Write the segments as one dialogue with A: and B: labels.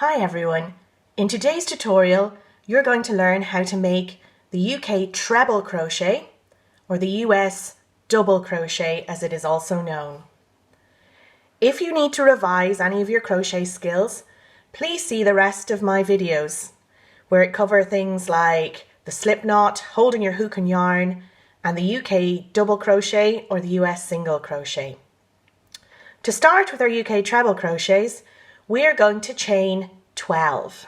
A: Hi everyone! In today's tutorial you're going to learn how to make the UK treble crochet or the US double crochet as it is also known. If you need to revise any of your crochet skills, please see the rest of my videos where it covers things like the slip knot, holding your hook and yarn, and the UK double crochet or the US single crochet. To start with our UK treble crochets, we're going to chain 12.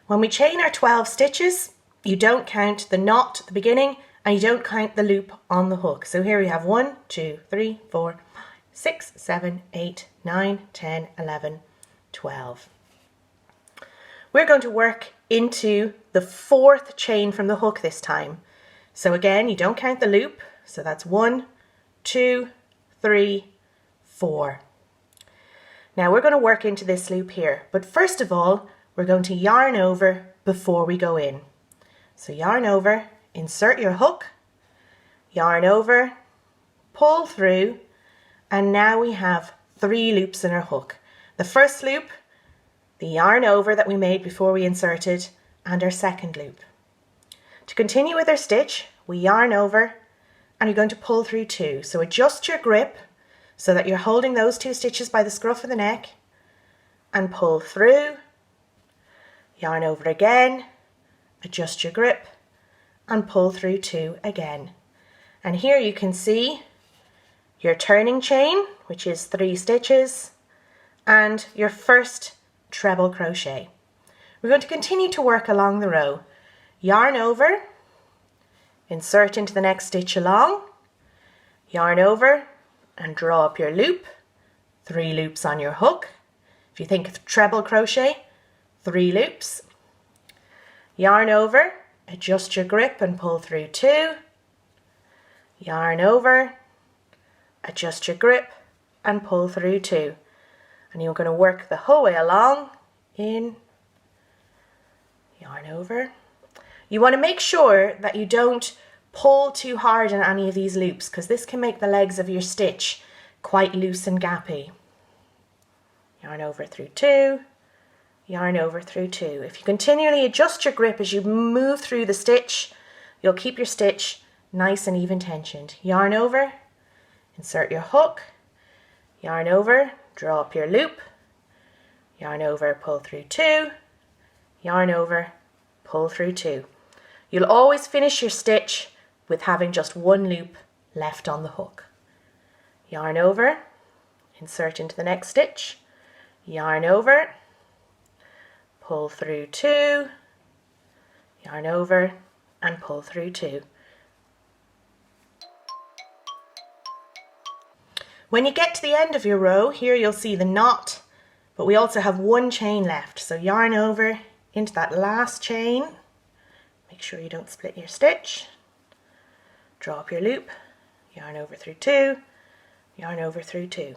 A: When we chain our 12 stitches, you don't count the knot at the beginning and you don't count the loop on the hook. So here we have 1, 2, 3, 4, 5, 6, 7, 8, 9, 10, 11, 12. We're going to work into the fourth chain from the hook this time. So again, you don't count the loop. So that's 1, 2, 3, 4. Now we're going to work into this loop here, but first of all we're going to yarn over before we go in. So yarn over, insert your hook, yarn over, pull through, and now we have 3 loops in our hook. The first loop, the yarn over that we made before we inserted, and our second loop. To continue with our stitch, we yarn over and you're going to pull through 2. So adjust your grip so that you're holding those 2 stitches by the scruff of the neck and pull through, yarn over again, adjust your grip and pull through 2 again. And here you can see your turning chain, which is 3 stitches, and your first treble crochet. We're going to continue to work along the row. Yarn over, insert into the next stitch along, yarn over and draw up your loop, 3 loops on your hook. If you think of treble crochet, 3 loops. Yarn over, adjust your grip and pull through 2. Yarn over, adjust your grip and pull through 2. And you're going to work the whole way along, in, yarn over. You want to make sure that you don't pull too hard on any of these loops because this can make the legs of your stitch quite loose and gappy. Yarn over through 2, yarn over through 2. If you continually adjust your grip as you move through the stitch, you'll keep your stitch nice and even tensioned. Yarn over, insert your hook, yarn over, draw up your loop, yarn over, pull through 2, yarn over, pull through 2. You'll always finish your stitch with having just 1 loop left on the hook. Yarn over, insert into the next stitch, yarn over, pull through 2, yarn over and pull through 2. When you get to the end of your row, here you'll see the knot, but we also have 1 chain left. So yarn over into that last chain, make sure you don't split your stitch, draw up your loop, yarn over through 2, yarn over through 2.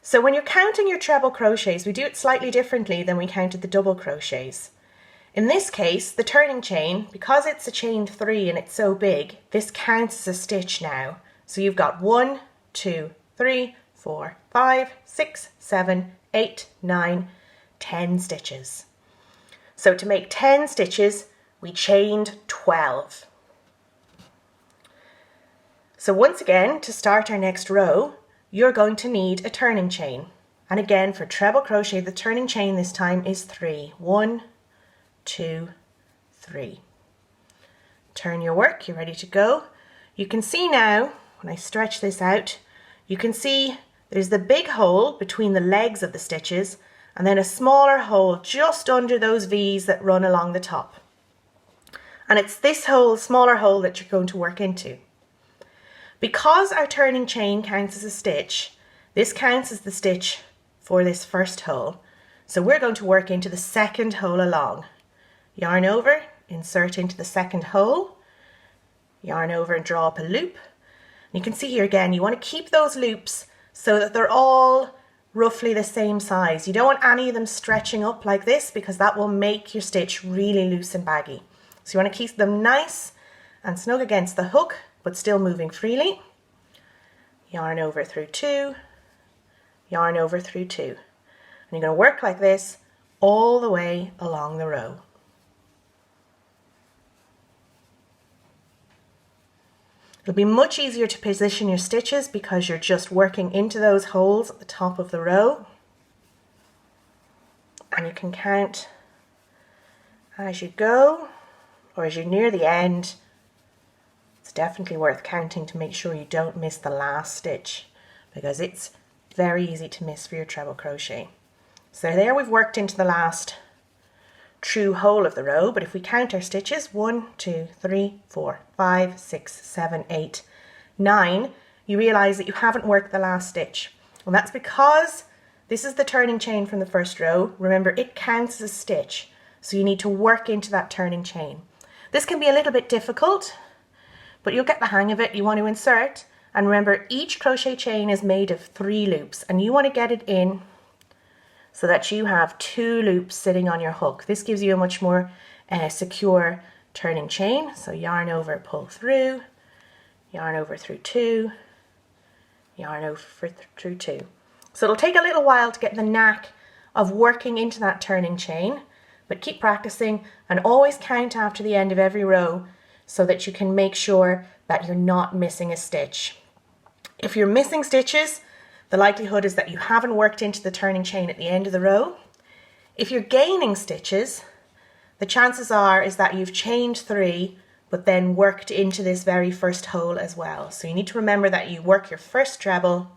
A: So when you're counting your treble crochets, we do it slightly differently than we counted the double crochets. In this case, the turning chain, because it's a chain 3 and it's so big, this counts as a stitch now. So you've got 1, 2, 3, 4, 5, 6, 7, 8, 9, 10 stitches. So to make 10 stitches, we chained 12. So once again, to start our next row, you're going to need a turning chain. And again, for treble crochet, the turning chain this time is 3. 1, 2, 3. Turn your work, you're ready to go. You can see now, when I stretch this out, you can see there's the big hole between the legs of the stitches and then a smaller hole just under those V's that run along the top. And it's this hole, smaller hole, that you're going to work into. Because our turning chain counts as a stitch, this counts as the stitch for this first hole. So we're going to work into the second hole along. Yarn over, insert into the second hole, yarn over and draw up a loop. And you can see here again, you want to keep those loops so that they're all roughly the same size. You don't want any of them stretching up like this because that will make your stitch really loose and baggy. So you want to keep them nice and snug against the hook, but still moving freely. Yarn over through 2, yarn over through 2. And you're going to work like this all the way along the row. It'll be much easier to position your stitches because you're just working into those holes at the top of the row. And you can count as you go, or as you're near the end. It's definitely worth counting to make sure you don't miss the last stitch, because it's very easy to miss for your treble crochet. So there we've worked into the last true hole of the row, but if we count our stitches, 1, 2, 3, 4, 5, 6, 7, 8, 9, you realize that you haven't worked the last stitch. And that's because this is the turning chain from the first row. Remember, it counts as a stitch, so you need to work into that turning chain. This can be a little bit difficult, but you'll get the hang of it. You want to insert, and remember, each crochet chain is made of 3 loops, and you want to get it in so that you have 2 loops sitting on your hook. This gives you a much more secure turning chain. So yarn over, pull through, yarn over through 2, yarn over through 2. So it'll take a little while to get the knack of working into that turning chain, but keep practicing and always count after the end of every row so that you can make sure that you're not missing a stitch. If you're missing stitches, the likelihood is that you haven't worked into the turning chain at the end of the row. If you're gaining stitches, the chances is that you've chained 3 but then worked into this very first hole as well. So you need to remember that you work your first treble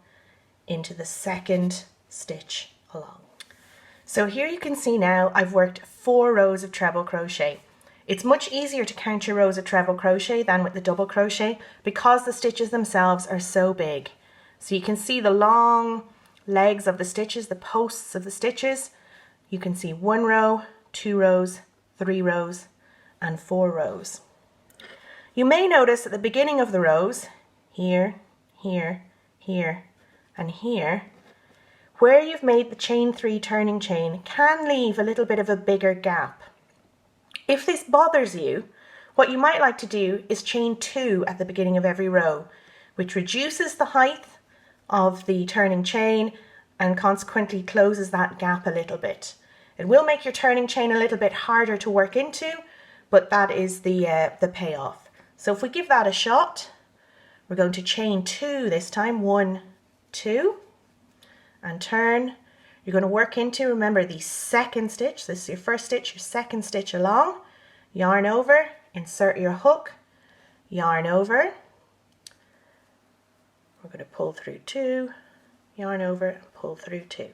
A: into the second stitch along. So here you can see now I've worked 4 rows of treble crochet. It's much easier to count your rows of treble crochet than with the double crochet because the stitches themselves are so big. So you can see the long legs of the stitches, the posts of the stitches. You can see 1 row, 2 rows, 3 rows, and 4 rows. You may notice at the beginning of the rows, here, here, here, and here, where you've made the chain 3 turning chain can leave a little bit of a bigger gap. If this bothers you, what you might like to do is chain 2 at the beginning of every row, which reduces the height of the turning chain and consequently closes that gap a little bit. It will make your turning chain a little bit harder to work into, but that is the payoff. So if we give that a shot, we're going to chain 2 this time, 1, 2, and turn. You're going to work into, remember, the second stitch. This is your first stitch, your second stitch along, yarn over, insert your hook, yarn over. We're going to pull through 2, yarn over, and pull through 2.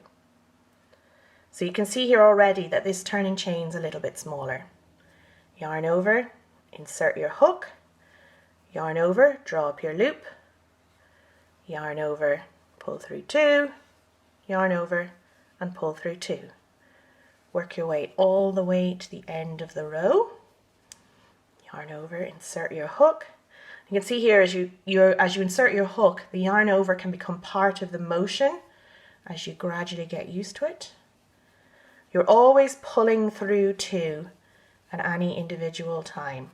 A: So you can see here already that this turning chain's a little bit smaller. Yarn over, insert your hook, yarn over, draw up your loop, yarn over, pull through 2, yarn over, and pull through 2. Work your way all the way to the end of the row. Yarn over, insert your hook. You can see here as you insert your hook, the yarn over can become part of the motion as you gradually get used to it. You're always pulling through 2 at any individual time,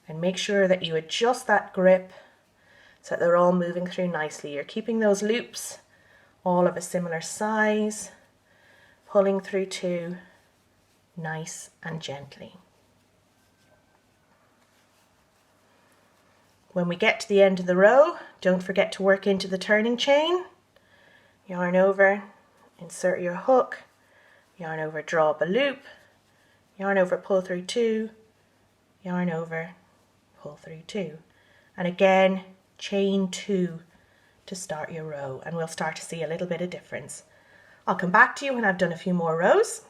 A: and make sure that you adjust that grip so that they're all moving through nicely. You're keeping those loops all of a similar size, pulling through 2 nice and gently. When we get to the end of the row, don't forget to work into the turning chain. Yarn over, insert your hook, yarn over, draw up a loop, yarn over, pull through 2, yarn over, pull through 2. And again, chain 2 to start your row, and we'll start to see a little bit of difference. I'll come back to you when I've done a few more rows.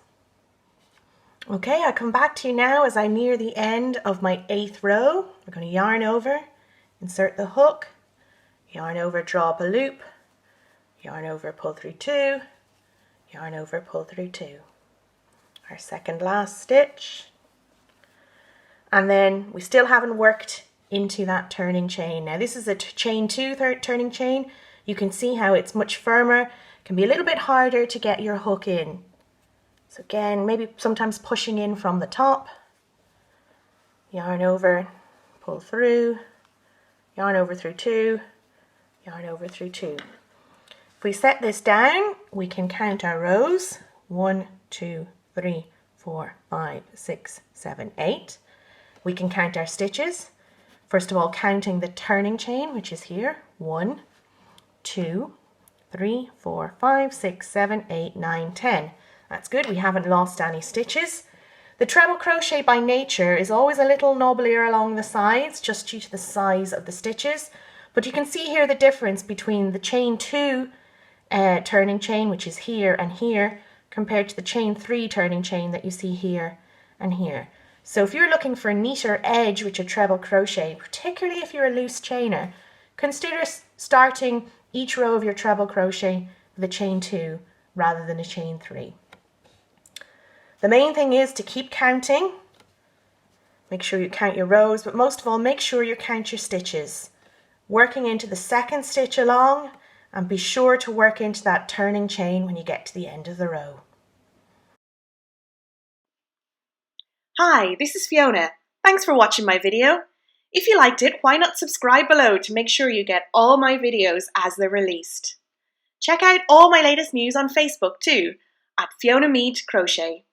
A: Okay, I come back to you now as I near the end of my 8th row. We're going to yarn over, insert the hook, yarn over, draw up a loop, yarn over, pull through 2, yarn over, pull through 2. Our second last stitch. And then we still haven't worked into that turning chain. Now this is a chain 2 turning chain. You can see how it's much firmer. It can be a little bit harder to get your hook in. So again, maybe sometimes pushing in from the top. Yarn over, pull through, yarn over through 2, yarn over through 2. If we set this down, we can count our rows. 1, 2, 3, 4, 5, 6, 7, 8. We can count our stitches. First of all, counting the turning chain, which is here. 1, 2, 3, 4, 5, 6, 7, 8, 9, 10. That's good, we haven't lost any stitches. The treble crochet by nature is always a little knobblier along the sides, just due to the size of the stitches. But you can see here the difference between the chain 2 turning chain, which is here and here, compared to the chain 3 turning chain that you see here and here. So if you're looking for a neater edge with your treble crochet, particularly if you're a loose chainer, consider starting each row of your treble crochet with a chain 2 rather than a chain 3. The main thing is to keep counting. Make sure you count your rows, but most of all, make sure you count your stitches. Working into the second stitch along, and be sure to work into that turning chain when you get to the end of the row.
B: Hi, this is Fiona. Thanks for watching my video. If you liked it, why not subscribe below to make sure you get all my videos as they're released. Check out all my latest news on Facebook too, at Fiona Meade Crochet.